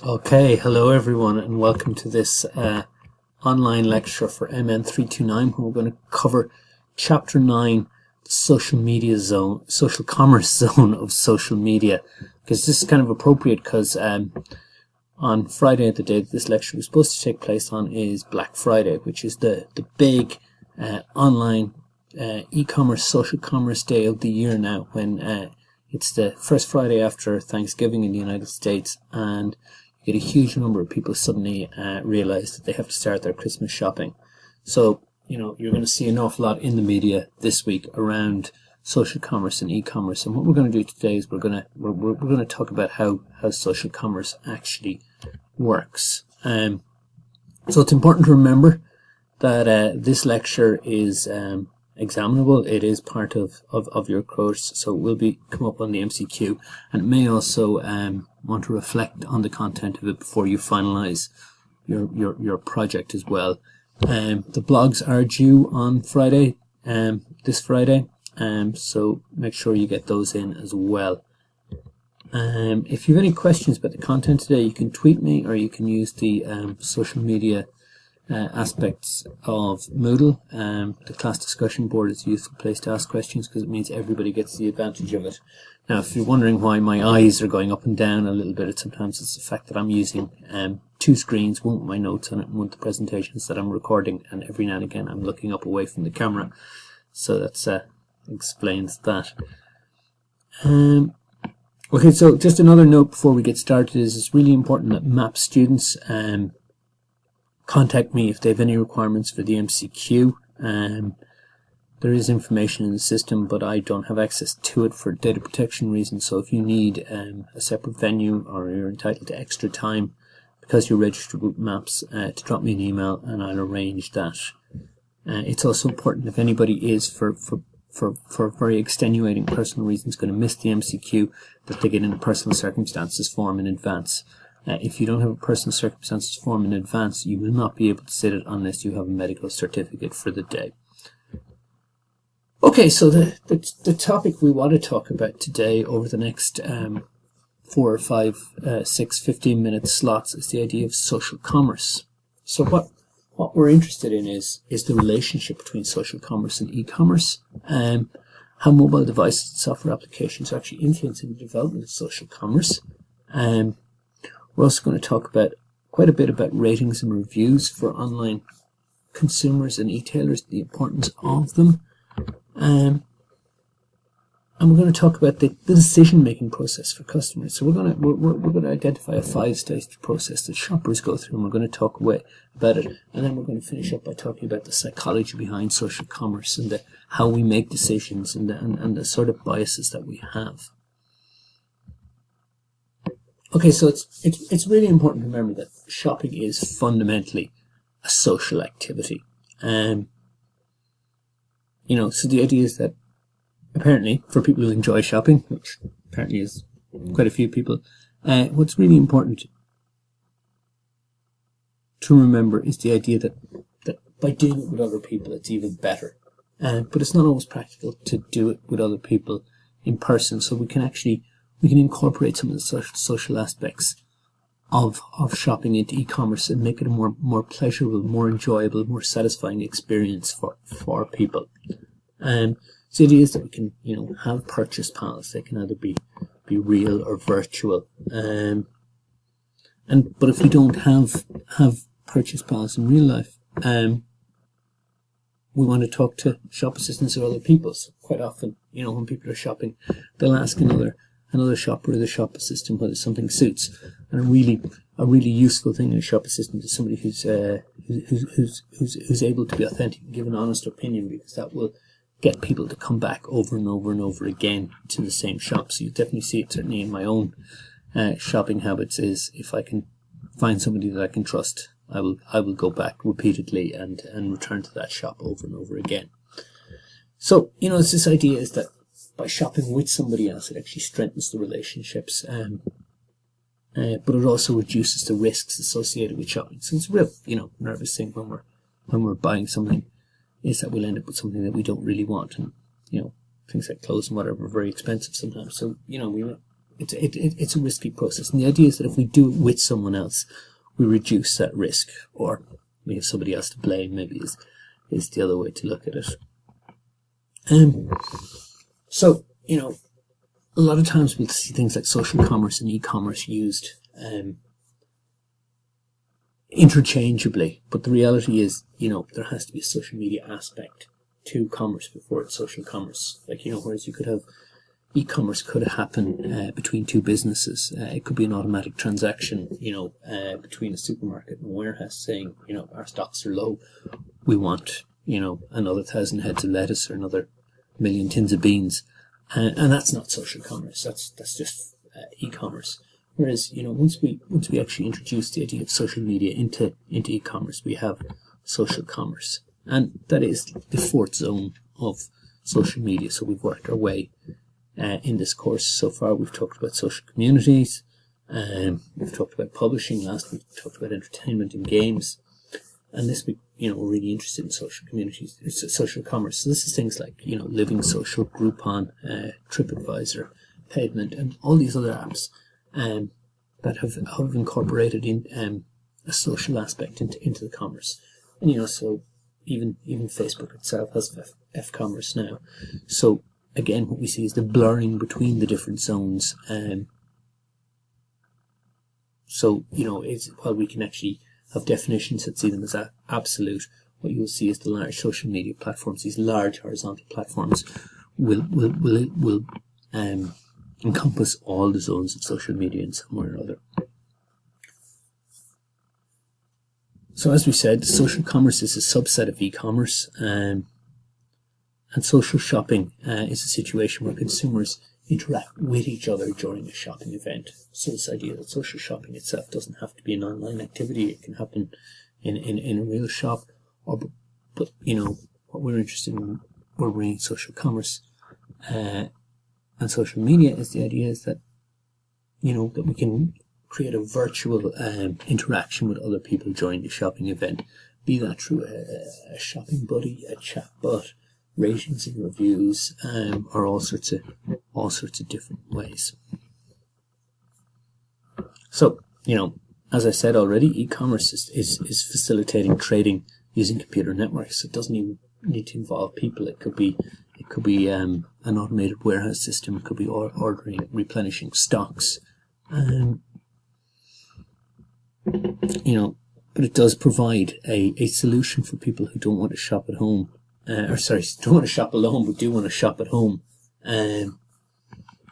Okay, hello everyone, and welcome to this online lecture for MN329, where we're going to cover Chapter 9, the social media zone, social commerce zone of social media. Because this is kind of appropriate because on Friday, the day that this lecture was supposed to take place on, is Black Friday, which is the big online e-commerce, social commerce day of the year now, when it's the first Friday after Thanksgiving in the United States, and you get a huge number of people suddenly realize that they have to start their Christmas shopping. So, you're going to see an awful lot in the media this week around social commerce and e-commerce. And what we're going to do today is we're going to talk about how social commerce actually works. So it's important to remember that this lecture is examinable. It is part of your course, so it will come up on the MCQ, and it may also want to reflect on the content of it before you finalize your project as well. The blogs are due on Friday, this Friday, so make sure you get those in as well. If you have any questions about the content today, you can tweet me, or you can use the social media aspects of Moodle. The class discussion board is a useful place to ask questions because it means everybody gets the advantage of it. Now, if you're wondering why my eyes are going up and down a little bit, sometimes it's the fact that I'm using two screens, one with my notes on it and one with the presentations that I'm recording, and every now and again I'm looking up away from the camera. So that explains that. Okay, so just another note before we get started is it's really important that MAP students contact me if they have any requirements for the MCQ. There is information in the system, but I don't have access to it for data protection reasons. So if you need a separate venue, or you're entitled to extra time because you're registered with MAPS, to drop me an email and I'll arrange that. It's also important, if anybody is for very extenuating personal reasons going to miss the MCQ, that they get in a personal circumstances form in advance. If you don't have a personal circumstances form in advance, you will not be able to sit it unless you have a medical certificate for the day. Okay, so the topic we want to talk about today over the next 4 or 5, 6, 15-minute slots is the idea of social commerce. So what we're interested in is the relationship between social commerce and e-commerce, how mobile devices and software applications are actually influencing the development of social commerce. We're also going to talk about quite a bit about ratings and reviews for online consumers and e-tailers, the importance of them. And we're going to talk about the decision-making process for customers. So we're going to identify a 5-stage process that shoppers go through, and we're going to talk about it. And then we're going to finish up by talking about the psychology behind social commerce and how we make decisions and the sort of biases that we have. Okay, so it's really important to remember that shopping is fundamentally a social activity. So the idea is that apparently for people who enjoy shopping, which apparently is quite a few people, what's really important to remember is the idea that by doing it with other people, it's even better. But it's not always practical to do it with other people in person, so we can incorporate some of the social aspects of shopping into e-commerce and make it a more pleasurable, more enjoyable, more satisfying experience for people. So the idea is that we can, have purchase pals. They can either be real or virtual. But if we don't have purchase pals in real life, we want to talk to shop assistants or other people. So quite often, when people are shopping, they'll ask another shopper or the shop assistant whether something suits. And a really useful thing in a shop assistant is somebody who's able to be authentic and give an honest opinion, because that will get people to come back over and over and over again to the same shop. So you definitely see it certainly in my own shopping habits, is if I can find somebody that I can trust, I will go back repeatedly and return to that shop over and over again. So, it's this idea is that by shopping with somebody else, it actually strengthens the relationships, but it also reduces the risks associated with shopping. So it's a real, nervous thing when we're buying something, is that we'll end up with something that we don't really want, and things like clothes and whatever are very expensive sometimes. So we it's a risky process. And the idea is that if we do it with someone else, we reduce that risk, or we have somebody else to blame, maybe is the other way to look at it. So, a lot of times we'll see things like social commerce and e-commerce used interchangeably, but the reality is, there has to be a social media aspect to commerce before it's social commerce. Like, whereas you could have e-commerce could happen between two businesses. It could be an automatic transaction, between a supermarket and a warehouse saying, our stocks are low. We want, another 1,000 heads of lettuce or another 1,000,000 tins of beans. And that's not social commerce. That's just e-commerce. Whereas, once we actually introduce the idea of social media into e-commerce, we have social commerce. And that is the fourth zone of social media. So we've worked our way in this course so far. We've talked about social communities, we've talked about publishing. Last week we talked about entertainment and games, and this week, we're really interested in social communities, social commerce. So this is things like, Living Social, Groupon, TripAdvisor, Pavement, and all these other apps that have incorporated in a social aspect into the commerce. And so even Facebook itself has F-commerce now. So again, what we see is the blurring between the different zones. So, while we can actually have definitions that see them as absolute, what you'll see is the large social media platforms, these large horizontal platforms, will encompass all the zones of social media in some way or other. So as we said, social commerce is a subset of e-commerce, and social shopping is a situation where consumers interact with each other during a shopping event. So this idea that social shopping itself doesn't have to be an online activity, it can happen in a real shop, but what we're interested in, we're bringing social commerce and social media, is the idea is that that we can create a virtual interaction with other people during the shopping event, be that through a shopping buddy, a chatbot, ratings and reviews, or all sorts of different ways. So, as I said already, e-commerce is facilitating trading using computer networks. It doesn't even need to involve people. It could be an automated warehouse system. It could be ordering, replenishing stocks. But it does provide a solution for people who don't want to shop at home. Don't want to shop alone, but do want to shop at home.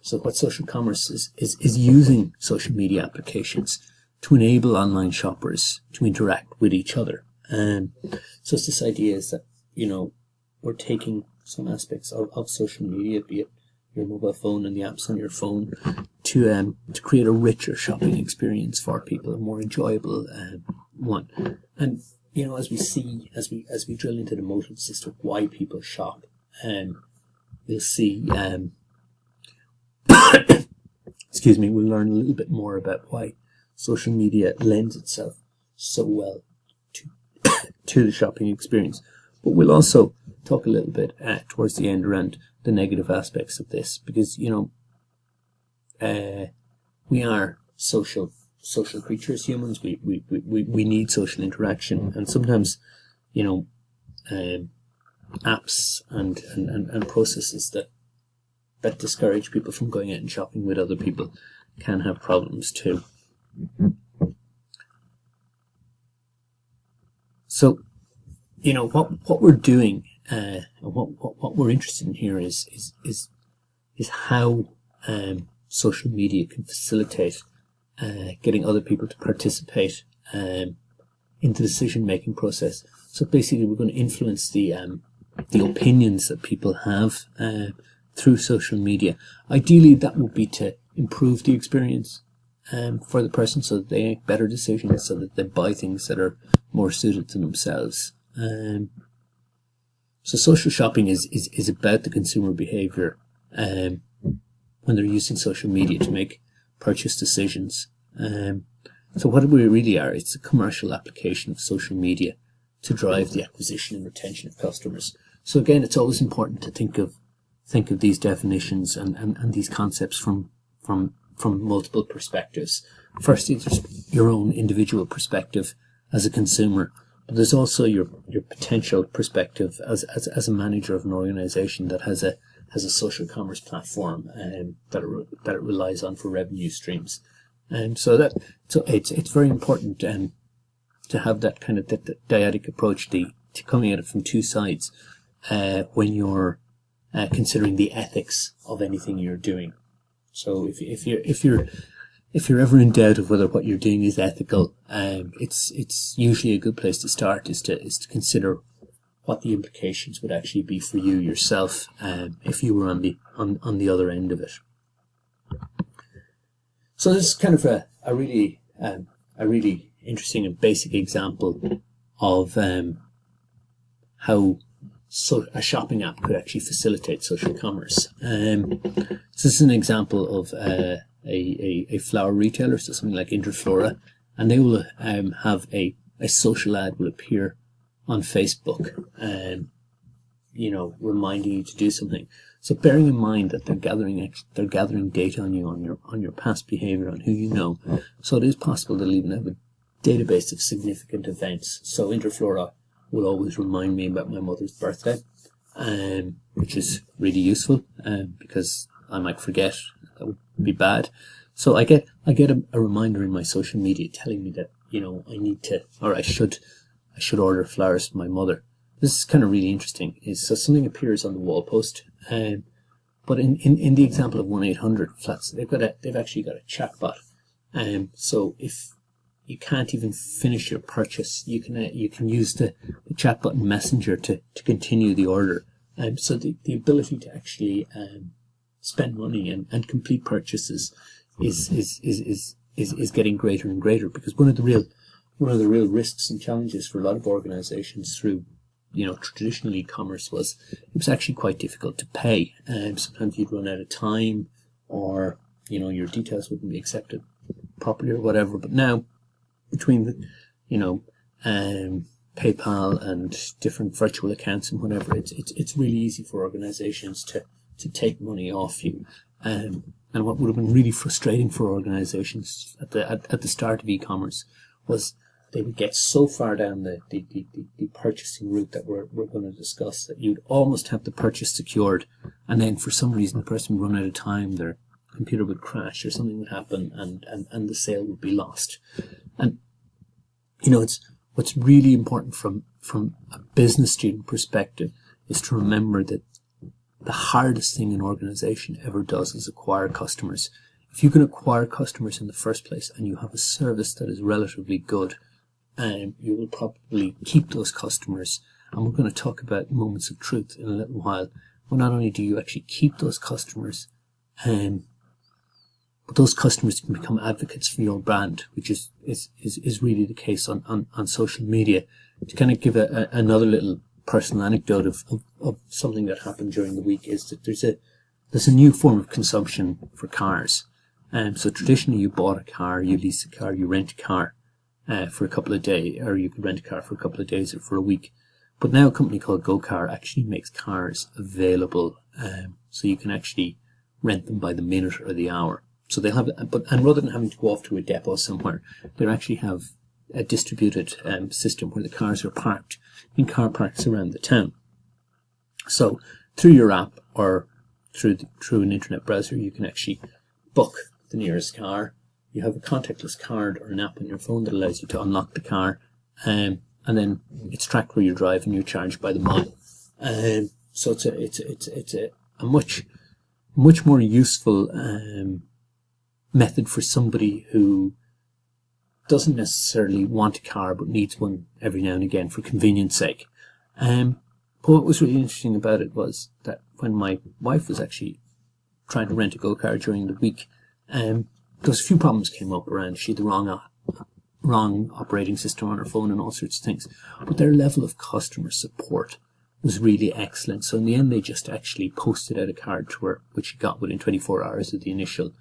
So what social commerce is using social media applications to enable online shoppers to interact with each other. So it's this idea is that, we're taking some aspects of social media, be it your mobile phone and the apps on your phone, to create a richer shopping experience for people, a more enjoyable one. And as we drill into the motives as to why people shop, we'll see. Excuse me. We'll learn a little bit more about why social media lends itself so well to the shopping experience. But we'll also talk a little bit towards the end around the negative aspects of this, because we are social creatures, humans. We need social interaction, and sometimes apps and processes that discourage people from going out and shopping with other people can have problems too. So what we're doing, what we're interested in here is how social media can facilitate getting other people to participate in the decision-making process. So basically, we're going to influence the opinions that people have through social media. Ideally, that would be to improve the experience for the person, so that they make better decisions, so that they buy things that are more suited to themselves. So social shopping is about the consumer behavior when they're using social media to make purchase decisions. So what we really are, it's a commercial application of social media to drive the acquisition and retention of customers. So again, it's always important to think of these definitions and these concepts from from multiple perspectives. Firstly, there's your own individual perspective as a consumer, but there's also your potential perspective as a manager of an organization that has a social commerce platform that it relies on for revenue streams. So it's very important to have that kind of dyadic approach, to coming at it from two sides when you're considering the ethics of anything you're doing. So if you're ever in doubt of whether what you're doing is ethical, it's usually a good place to start is to consider what the implications would actually be for you yourself if you were on the other end of it. So this is kind of a really interesting and basic example of how a shopping app could actually facilitate social commerce. This is an example of a flower retailer, so something like Interflora, and they will have a social ad will appear on Facebook, reminding you to do something. So bearing in mind that they're gathering data on you, on your past behavior, on who you know, so it is possible they'll even have a database of significant events. So Interflora will always remind me about my mother's birthday, which is really useful because I might forget. That would be bad. So I get a reminder in my social media telling me that I need to, or I should order flowers for my mother. This is kind of really interesting. So something appears on the wall post, but in the example of 1-800 flats, they've actually got a chatbot. So if you can't even finish your purchase, you can use the chatbot and messenger to continue the order. So the ability to actually spend money and complete purchases is getting greater and greater, because one of the real risks and challenges for a lot of organizations through traditional e-commerce was it was actually quite difficult to pay. Sometimes you'd run out of time, or your details wouldn't be accepted properly or whatever. But now, between the PayPal and different virtual accounts and whatever, it's really easy for organizations to take money off you. And what would have been really frustrating for organizations at the start of e-commerce was they would get so far down the purchasing route that we're going to discuss that you'd almost have the purchase secured, and then for some reason the person would run out of time, their computer would crash or something would happen, and the sale would be lost. And it's what's really important from a business student perspective is to remember that the hardest thing an organization ever does is acquire customers. If you can acquire customers in the first place and you have a service that is relatively good, you will probably keep those customers. And we're going to talk about moments of truth in a little while. Well, not only do you actually keep those customers, but those customers can become advocates for your brand, which is really the case on social media. To kind of give another little personal anecdote of something that happened during the week is that there's a new form of consumption for cars. So traditionally you bought a car, you lease a car, you rent a car for a couple of days, or you could rent a car for a couple of days or for a week. But now a company called GoCar actually makes cars available, so you can actually rent them by the minute or the hour. So they'll have, and rather than having to go off to a depot somewhere, they actually have a distributed system where the cars are parked in car parks around the town. So through your app or through an internet browser, you can actually book the nearest car. You have a contactless card or an app on your phone that allows you to unlock the car, and then it's tracked where you drive and you're charged by the mile. So it's a much more useful method for somebody who doesn't necessarily want a car but needs one every now and again for convenience sake. But what was really interesting about it was that when my wife was actually trying to rent a go-car during the week, there was a few problems came up around. She had the wrong operating system on her phone and all sorts of things. But their level of customer support was really excellent. So in the end, they just actually posted out a card to her, which she got within 24 hours of the initial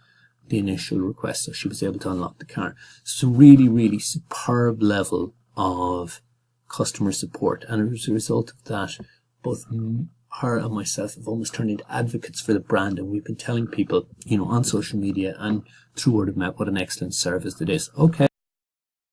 request, so she was able to unlock the car. So really, really superb level of customer support, and as a result of that, both her and myself have almost turned into advocates for the brand, and we've been telling people, on social media and through word of mouth what an excellent service it is. Okay.